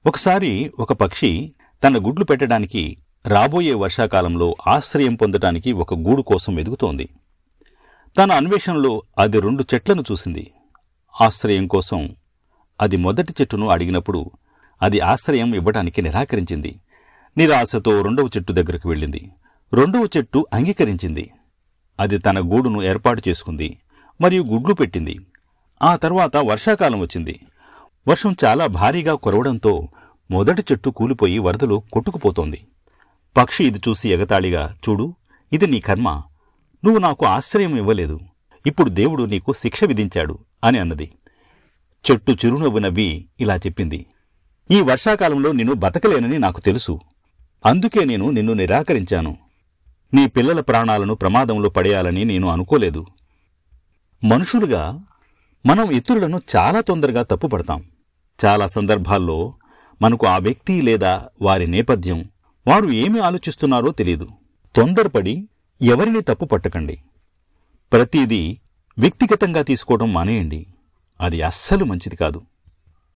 ఒకసారి ఒక పక్షి తన గుడ్లు పెట్టడానికి రాబోయే వర్షాకాలంలో ఆశ్రయం పొందటానికి ఒక గూడు కోసం వెదుగుతోంది. తన అన్వేషణలో అది 2 చెట్లను చూసింది. ఆశ్రయం కోసం అది మొదటి చెట్టును అడిగినప్పుడు అది ఆశ్రయం ఇవ్వడానికి నిరాకరించింది. నిరాశతో 2వ చెట్టు దగ్గరకు వెళ్ళింది. 2వ చెట్టు అంగీకరించింది. అది తన గూడును ఏర్పాటు చేసుకుంది మరియు గుడ్లు పెట్టింది. ఆ తర్వాత వర్షాకాలం వచ్చింది. వర్షం చాలా భారీగా కురవడంతో మొదటి చెట్టు కూలిపోయి వరదలో కొట్టుకుపోతోంది. పక్షి ఇది చూసి ఎగతాళిగా, చూడు, ఇది నీ కర్మ. నువ్వు నాకు ఆశ్రయం ఇవ్వలేదు. ఇప్పుడు దేవుడు నీకు శిక్ష విధించాడు అని అన్నది. చెట్టు చిరునవ్వు నవ్వి ఇలా చెప్పింది, ఈ వర్షాకాలంలో నిన్ను బతకలేనని నాకు తెలుసు. అందుకే నేను నిన్ను నిరాకరించాను. నీ పిల్లల ప్రాణాలను ప్రమాదంలో పడేయాలని నేను అనుకోలేదు. మనుషులుగా మనం ఇతరులను చాలా తొందరగా తప్పుపడతాం. చాలా సందర్భాల్లో మనకు ఆ వ్యక్తి లేదా వారి నేపథ్యం, వారు ఏమి ఆలోచిస్తున్నారో తెలియదు. తొందరపడి ఎవరిని తప్పు పట్టకండి. ప్రతిదీ వ్యక్తిగతంగా తీసుకోవడం మానేయండి. అది అస్సలు మంచిది కాదు.